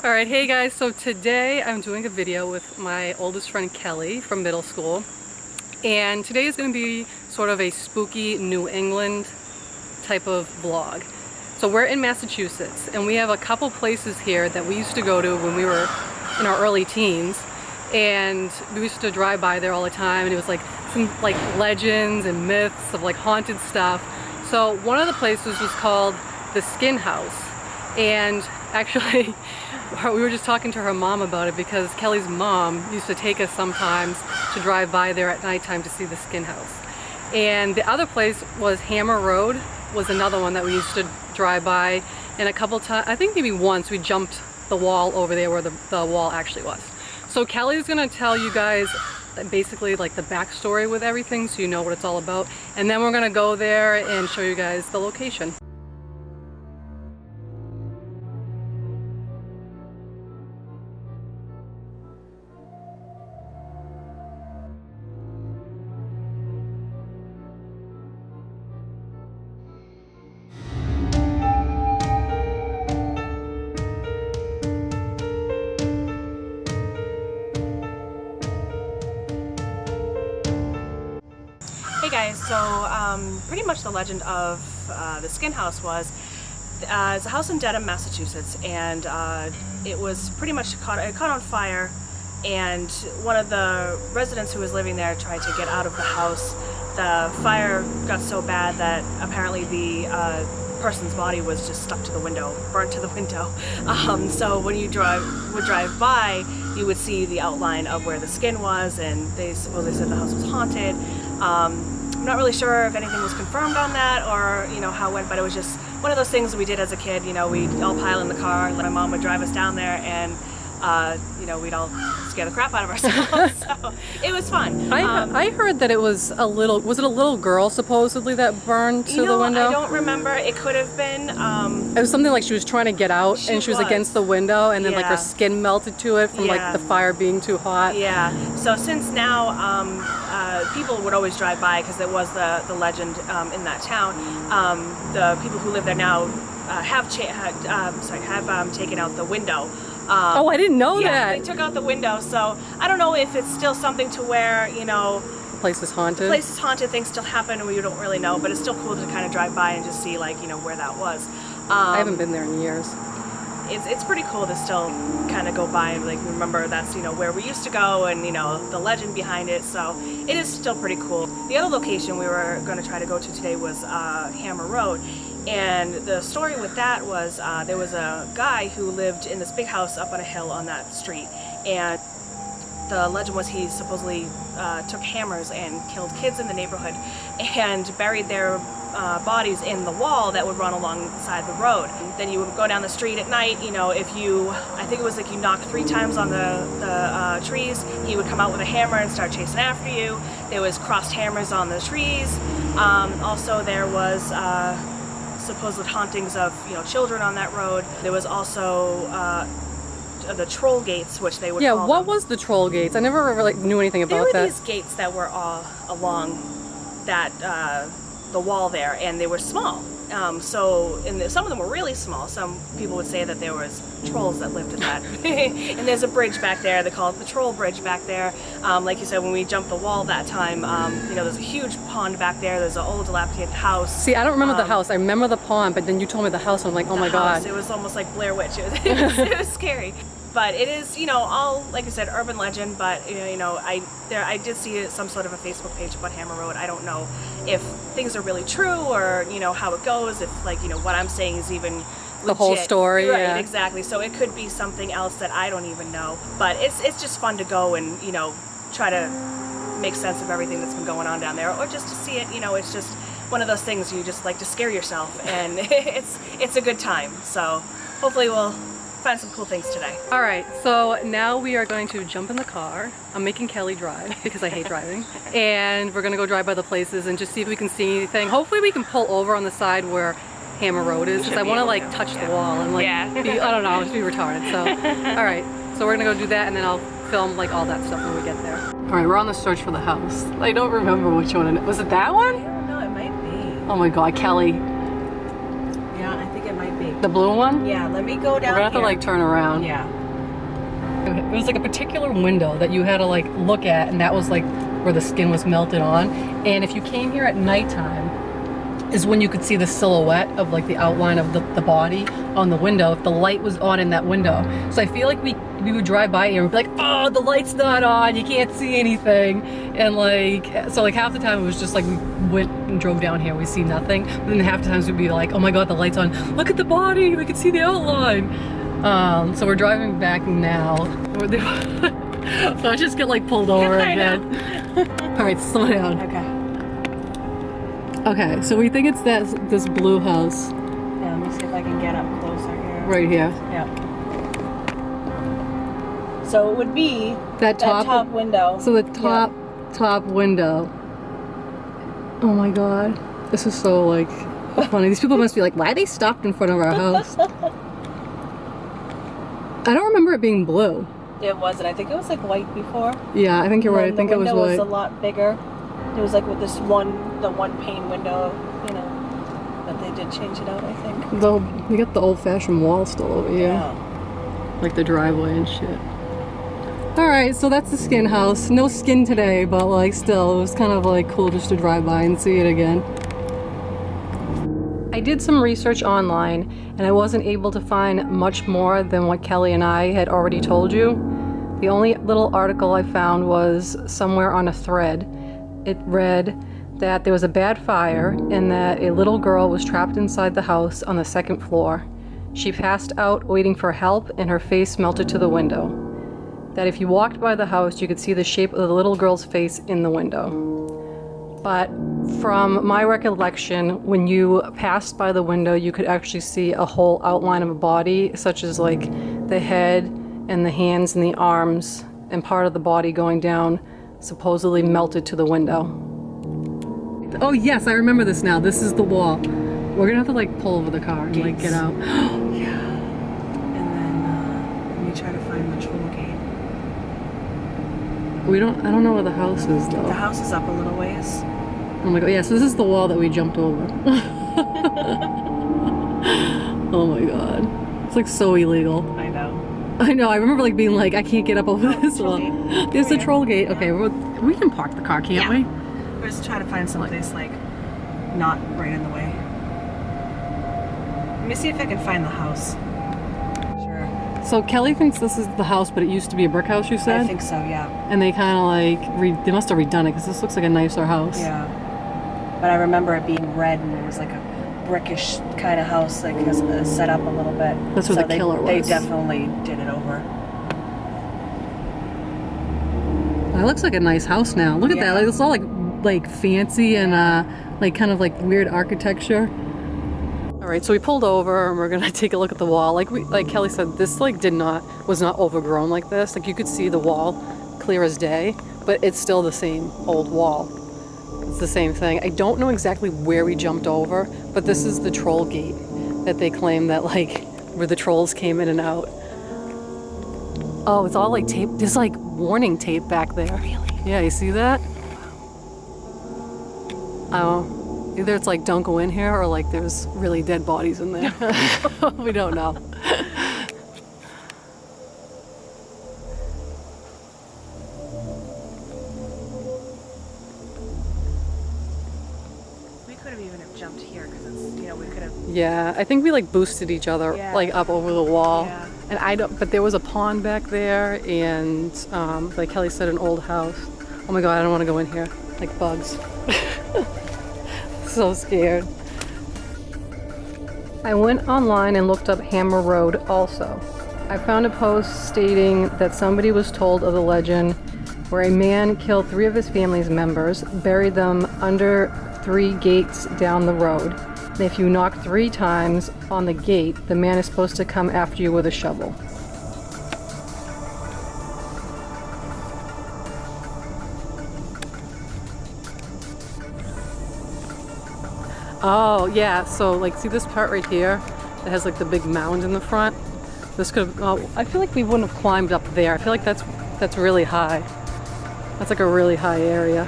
Alright, hey guys, so today I'm doing a video with my oldest friend Kelly from middle school, and today is going to be sort of a spooky New England type of vlog. So we're in Massachusetts and we have a couple places here that we used to go to when we were in our early teens, and we used to drive by there all the time, and it was like some like legends and myths of like haunted stuff. So one of the places was called the Skin House, and actually we were just talking to her mom about it because Kelly's mom used to take us sometimes to drive by there at nighttime to see the Skin House. And the other place was Hammer Road, was another one that we used to drive by, and a couple times, I think maybe once, we jumped the wall over there where the wall actually was. So Kelly's gonna tell you guys basically like the backstory with everything so you know what it's all about, and then we're gonna go there and show you guys the location. Hey guys, so pretty much the legend of the Skin House was it's a house in Dedham, Massachusetts, and it was pretty much caught on fire, and one of the residents who was living there tried to get out of the house. The fire got so bad that apparently the person's body was just stuck to the window, burnt to the window. So when you would drive by, you would see the outline of where the skin was, and they supposedly said the house was haunted. I'm not really sure if anything was confirmed on that, or how it went, but it was just one of those things we did as a kid. We'd all pile in the car, my mom would drive us down there, and we'd all scare the crap out of ourselves. So it was fun. I heard that it was a little girl supposedly that burned to the window? I don't remember. It could have been. It was something like she was trying to get out, and she was against the window, and then like her skin melted to it from like the fire being too hot. Yeah. So since now, people would always drive by because it was the legend in that town. The people who live there now have taken out the window. Oh, I didn't know that. Yeah, they took out the window, so I don't know if it's still something to where, the place is haunted. The place is haunted, things still happen, and we don't really know, but it's still cool to kind of drive by and just see, like, where that was. I haven't been there in years. It's pretty cool to still kind of go by and, like, remember that's, where we used to go, and, the legend behind it, so it is still pretty cool. The other location we were going to try to go to today was Hammer Road. And the story with that was there was a guy who lived in this big house up on a hill on that street, and the legend was he supposedly took hammers and killed kids in the neighborhood and buried their bodies in the wall that would run alongside the road. Then you would go down the street at night, I think it was like you knocked 3 times on the trees, he would come out with a hammer and start chasing after you. There was crossed hammers on the trees. Also there was supposed hauntings of children on that road. There was also the troll gates, which they would call them. What was the troll gates? I never really knew anything about that. There were these gates that were all along that the wall there, and they were small. Some of them were really small. Some people would say that there was trolls that lived in that. And there's a bridge back there. They call it the Troll Bridge back there. Like you said, when we jumped the wall that time, there's a huge pond back there. There's an old dilapidated house. See, I don't remember the house. I remember the pond, but then you told me the house, and I'm like, oh my God. It was almost like Blair Witch. It was scary. But it is, all, like I said, urban legend, but, I did see some sort of a Facebook page about Hammer Road. I don't know if things are really true, or, how it goes, if, like, what I'm saying is even legit. The whole story, right, yeah. Exactly. So it could be something else that I don't even know. But it's just fun to go and, try to make sense of everything that's been going on down there, or just to see it, it's just one of those things you just like to scare yourself, and it's a good time. So hopefully we'll find some cool things today. Alright, so now we are going to jump in the car. I'm making Kelly drive because I hate driving. And we're going to go drive by the places and just see if we can see anything. Hopefully we can pull over on the side where Hammer Road is, because I want to like touch the wall and like be, I don't know, just be retarded. So, alright, so we're going to go do that, and then I'll film like all that stuff when we get there. Alright, we're on the search for the house. I don't remember which one. Was it that one? I don't know, it might be. Oh my God, Kelly. Yeah, I think it might be. The blue one? Yeah, let me go down We're gonna have to here. like turn around. Yeah. It was like a particular window that you had to like look at, and that was like where the skin was melted on. And if you came here at nighttime, is when you could see the silhouette of like the outline of the body on the window if the light was on in that window. So I feel like we would drive by here and we'd be like, oh, the light's not on, you can't see anything. And like, so like half the time it was just like we went and drove down here, we see nothing. But then half the times we'd be like, oh my God, the light's on, look at the body, we can see the outline. So we're driving back now. So I just get like pulled over again. All right, slow down. Okay. Okay, so we think it's this blue house. Yeah, let me see if I can get up closer here. Right here. Yeah. So it would be That top window. So the top window. Oh my God. This is so like funny. These people must be like, why are they stopped in front of our house? I don't remember it being blue. It wasn't. I think it was like white before. Yeah, I think you're right. I think it was white. The window was a lot bigger. It was like with the one pane window, you know, but they did change it out, I think. We got the old-fashioned wall still over here. Yeah. Like the driveway and shit. All right, so that's the skin house. No skin today, but like still, it was kind of like cool just to drive by and see it again. I did some research online and I wasn't able to find much more than what Kelly and I had already told you. The only little article I found was somewhere on a thread. It read that there was a bad fire and that a little girl was trapped inside the house on the second floor. She passed out waiting for help and her face melted to the window. That if you walked by the house, you could see the shape of the little girl's face in the window. But from my recollection, when you passed by the window, you could actually see a whole outline of a body, such as like the head and the hands and the arms and part of the body going down, supposedly melted to the window. Oh yes, I remember this now. This is the wall. We're gonna have to like pull over the car and like get out. Yeah. And then let me try to find the troll gate. I don't know where the house is though. The house is up a little ways. Oh my God, yeah, so this is the wall that we jumped over. Oh my God. It's like so illegal. I know. I know, I remember like being like, I can't get up over this wall. There's the troll gate. Okay, we can park the car, can't we? We're just trying to find someplace like not right in the way. Let me see if I can find the house. Sure. So Kelly thinks this is the house, but it used to be a brick house, you said? I think so, yeah. And they kind of like, they must have redone it because this looks like a nicer house. Yeah. But I remember it being red and it was like a brickish kind of house, like set up a little bit. That's where the killer was. They definitely did it over. That looks like a nice house now. Look at that. Like, it's all like fancy and like kind of like weird architecture. All right, so we pulled over and we're gonna take a look at the wall. Like Kelly said, this like was not overgrown like this. Like you could see the wall clear as day, but it's still the same old wall. It's the same thing. I don't know exactly where we jumped over, but this is the troll gate that they claim that like where the trolls came in and out. Oh, it's all like tape. There's like warning tape back there. Really? Yeah, you see that? Oh, either it's like don't go in here or like there's really dead bodies in there. We don't know. We could have even jumped here because it's, you know, we could have. Yeah, I think we like boosted each other like up over the wall. Yeah. And but there was a pond back there and like Kelly said, an old house. Oh my God, I don't want to go in here. Like bugs. So scared. I went online and looked up Hammer Road also. I found a post stating that somebody was told of the legend where a man killed 3 of his family's members, buried them under 3 gates down the road. And if you knock 3 times on the gate, the man is supposed to come after you with a shovel. Oh, yeah, so like see this part right here that has like the big mound in the front? This could have, I feel like we wouldn't have climbed up there. I feel like that's really high. That's like a really high area.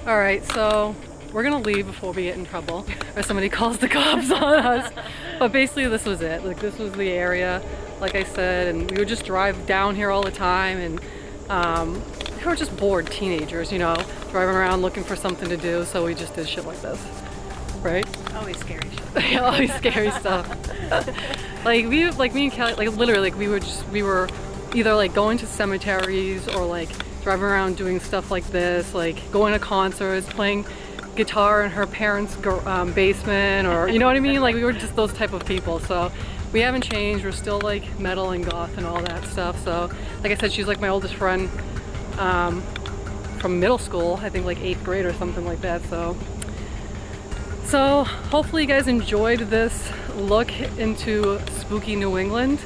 All right, so we're gonna leave before we get in trouble or somebody calls the cops on us. But basically this was it. Like this was the area, like I said, and we would just drive down here all the time, and we were just bored teenagers, you know, driving around looking for something to do, so we just did shit like this, right? Always scary shit. Yeah, always scary stuff. Like me and Kelly, like literally, like we were either like going to cemeteries or like driving around doing stuff like this, like going to concerts, playing guitar in her parents' basement, or you know what I mean? Like we were just those type of people. So we haven't changed. We're still like metal and goth and all that stuff. So like I said, she's like my oldest friend from middle school, I think like 8th grade or something like that. So hopefully you guys enjoyed this look into spooky New England.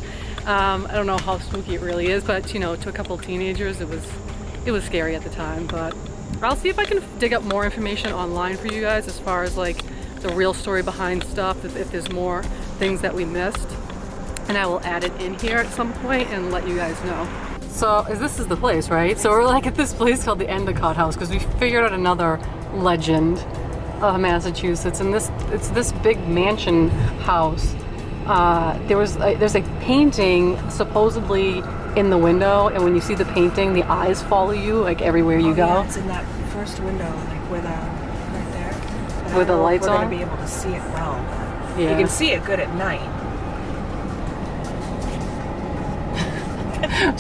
I don't know how spooky it really is, but you know, to a couple of teenagers, it was scary at the time. But I'll see if I can dig up more information online for you guys as far as like the real story behind stuff, if there's more things that we missed, and I will add it in here at some point and let you guys know. So this is the place, right? So we're like at this place called the Endicott House because we figured out another legend of Massachusetts, and it's this big mansion house. There's a painting supposedly in the window, and when you see the painting, the eyes follow you like everywhere you go. Yeah, it's in that first window, like where right there. With the lights on? We're gonna be able to see it well. Yeah. You can see it good at night.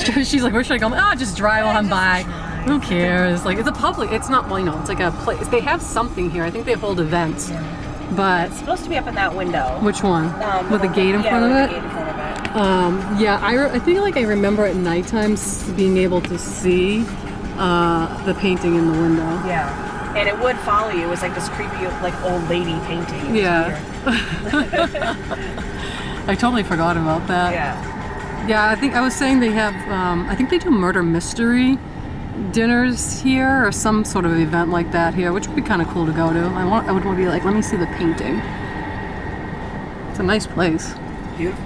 She's like, where should I go? Oh, just drive on by. Who cares? Like, it's a public, it's not, well, you know, it's like a place. They have something here. I think they hold events. Yeah. But it's supposed to be up in that window. Which one? With a gate in front of it? Yeah, with a gate in front of it. Yeah, I think like I remember at nighttime being able to see the painting in the window. Yeah. And it would follow you. It was like this creepy, like, old lady painting. Yeah. I totally forgot about that. Yeah. Yeah, I think I was saying they have, I think they do murder mystery dinners here or some sort of event like that here, which would be kind of cool to go to. I would want to be like, let me see the painting. It's a nice place. Beautiful.